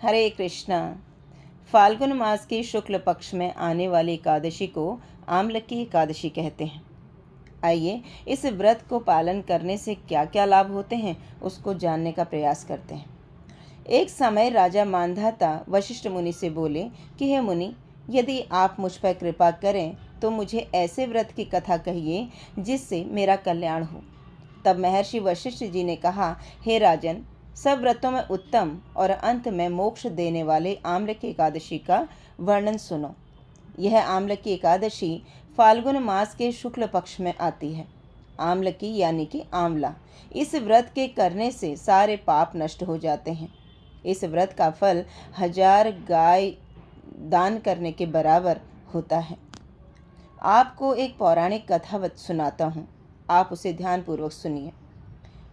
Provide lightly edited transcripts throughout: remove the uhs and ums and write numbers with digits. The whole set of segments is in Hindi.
हरे कृष्णा। फाल्गुन मास के शुक्ल पक्ष में आने वाली एकादशी को आमलकी एकादशी कहते हैं। आइए इस व्रत को पालन करने से क्या क्या लाभ होते हैं उसको जानने का प्रयास करते हैं। एक समय राजा मांधाता वशिष्ठ मुनि से बोले कि हे मुनि, यदि आप मुझ पर कृपा करें तो मुझे ऐसे व्रत की कथा कहिए जिससे मेरा कल्याण हो। तब महर्षि वशिष्ठ जी ने कहा, हे राजन, सब व्रतों में उत्तम और अंत में मोक्ष देने वाले आम्लकी एकादशी का वर्णन सुनो। यह आम्लकी एकादशी फाल्गुन मास के शुक्ल पक्ष में आती है। आम्लकी यानी कि आंवला। इस व्रत के करने से सारे पाप नष्ट हो जाते हैं। इस व्रत का फल 1000 गाय दान करने के बराबर होता है। आपको एक पौराणिक कथा सुनाता हूँ, आप उसे ध्यानपूर्वक सुनिए।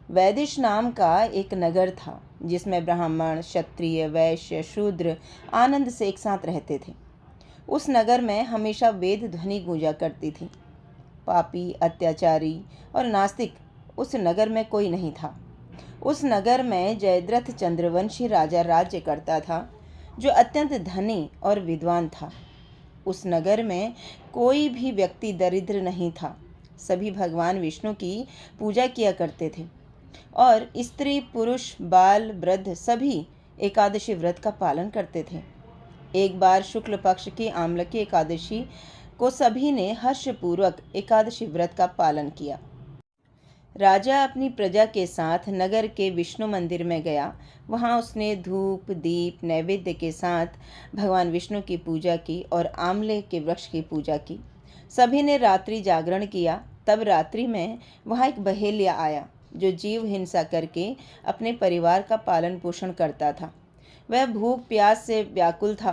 वैदिश नाम का एक नगर था जिसमें ब्राह्मण, क्षत्रिय, वैश्य, शूद्र आनंद से एक साथ रहते थे। उस नगर में हमेशा वेद ध्वनि गूंजा करती थी। पापी, अत्याचारी और नास्तिक उस नगर में कोई नहीं था। उस नगर में जयद्रथ चंद्रवंशी राजा राज्य करता था, जो अत्यंत धनी और विद्वान था। उस नगर में कोई भी व्यक्ति दरिद्र नहीं था। सभी भगवान विष्णु की पूजा किया करते थे और स्त्री, पुरुष, बाल, वृद्ध सभी एकादशी व्रत का पालन करते थे। एक बार शुक्ल पक्ष की आम्लकी एकादशी को सभी ने हर्षपूर्वक एकादशी व्रत का पालन किया। राजा अपनी प्रजा के साथ नगर के विष्णु मंदिर में गया। वहां उसने धूप, दीप, नैवेद्य के साथ भगवान विष्णु की पूजा की और आंवले के वृक्ष की पूजा की। सभी ने रात्रि जागरण किया। तब रात्रि में वहां एक बहेलिया आया जो जीव हिंसा करके अपने परिवार का पालन पोषण करता था। वह भूख प्यास से व्याकुल था।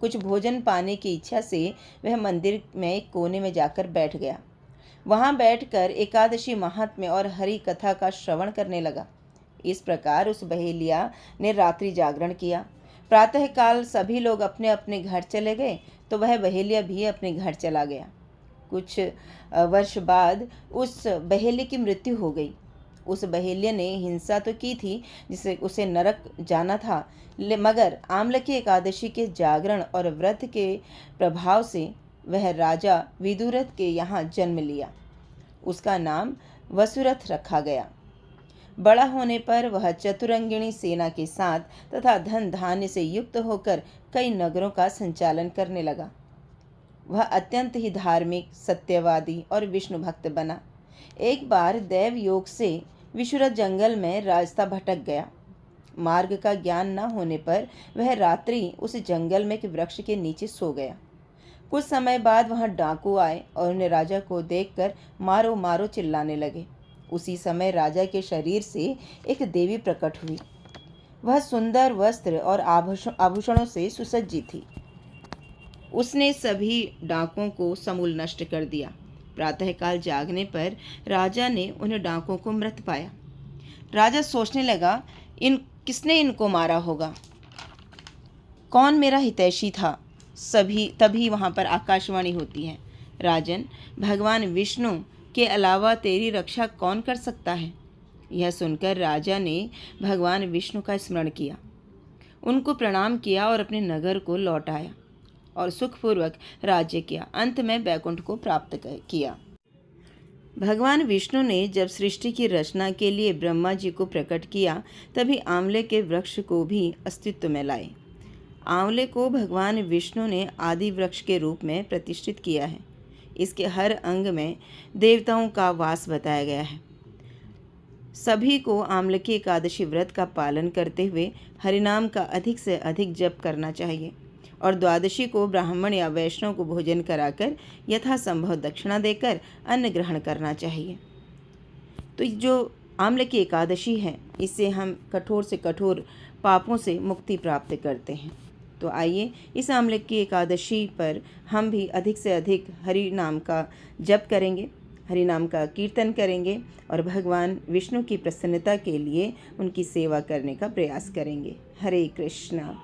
कुछ भोजन पाने की इच्छा से वह मंदिर में एक कोने में जाकर बैठ गया। वहां बैठकर एकादशी महात्म्य और हरि कथा का श्रवण करने लगा। इस प्रकार उस बहेलिया ने रात्रि जागरण किया। प्रातःकाल सभी लोग अपने अपने घर चले गए तो वह बहेलिया भी अपने घर चला गया। कुछ वर्ष बाद उस बहेलिया की मृत्यु हो गई। उस बहेलिया ने हिंसा तो की थी जिसे उसे नरक जाना था, मगर आम्लकी एकादशी के जागरण और व्रत के प्रभाव से वह राजा विदुरथ के यहाँ जन्म लिया। उसका नाम वसुरथ रखा गया। बड़ा होने पर वह चतुरंगिणी सेना के साथ तथा धन धान्य से युक्त होकर कई नगरों का संचालन करने लगा। वह अत्यंत ही धार्मिक, सत्यवादी और विष्णु भक्त बना। एक बार दैव योग से विशुरथ जंगल में रास्ता भटक गया। मार्ग का ज्ञान न होने पर वह रात्रि उस जंगल में के वृक्ष के नीचे सो गया। कुछ समय बाद वहां डाकू आए और उन्हें राजा को देखकर मारो मारो चिल्लाने लगे। उसी समय राजा के शरीर से एक देवी प्रकट हुई। वह सुंदर वस्त्र और आभूषणों से सुसज्जित थी। उसने सभी डाकुओं को समूल नष्ट कर दिया। प्रातःकाल जागने पर राजा ने उन डाकुओं को मृत पाया। राजा सोचने लगा, किसने इनको मारा होगा? कौन मेरा हितैषी था? तभी वहां पर आकाशवाणी होती है, राजन, भगवान विष्णु के अलावा तेरी रक्षा कौन कर सकता है? यह सुनकर राजा ने भगवान विष्णु का स्मरण किया, उनको प्रणाम किया और अपने नगर को लौट आया और सुखपूर्वक राज्य किया। अंत में वैकुंठ को प्राप्त किया। भगवान विष्णु ने जब सृष्टि की रचना के लिए ब्रह्मा जी को प्रकट किया तभी आंवले के वृक्ष को भी अस्तित्व में लाए। आंवले को भगवान विष्णु ने आदि वृक्ष के रूप में प्रतिष्ठित किया है। इसके हर अंग में देवताओं का वास बताया गया है। सभी को आम्लकी एकादशी व्रत का पालन करते हुए हरिनाम का अधिक से अधिक जप करना चाहिए और द्वादशी को ब्राह्मण या वैष्णव को भोजन कराकर यथासंभव दक्षिणा देकर अन्न ग्रहण करना चाहिए। तो जो आम्लकी एकादशी है, इससे हम कठोर से कठोर पापों से मुक्ति प्राप्त करते हैं। तो आइए इस आम्लकी एकादशी पर हम भी अधिक से अधिक हरि नाम का जप करेंगे, हरि नाम का कीर्तन करेंगे और भगवान विष्णु की प्रसन्नता के लिए उनकी सेवा करने का प्रयास करेंगे। हरे कृष्णा।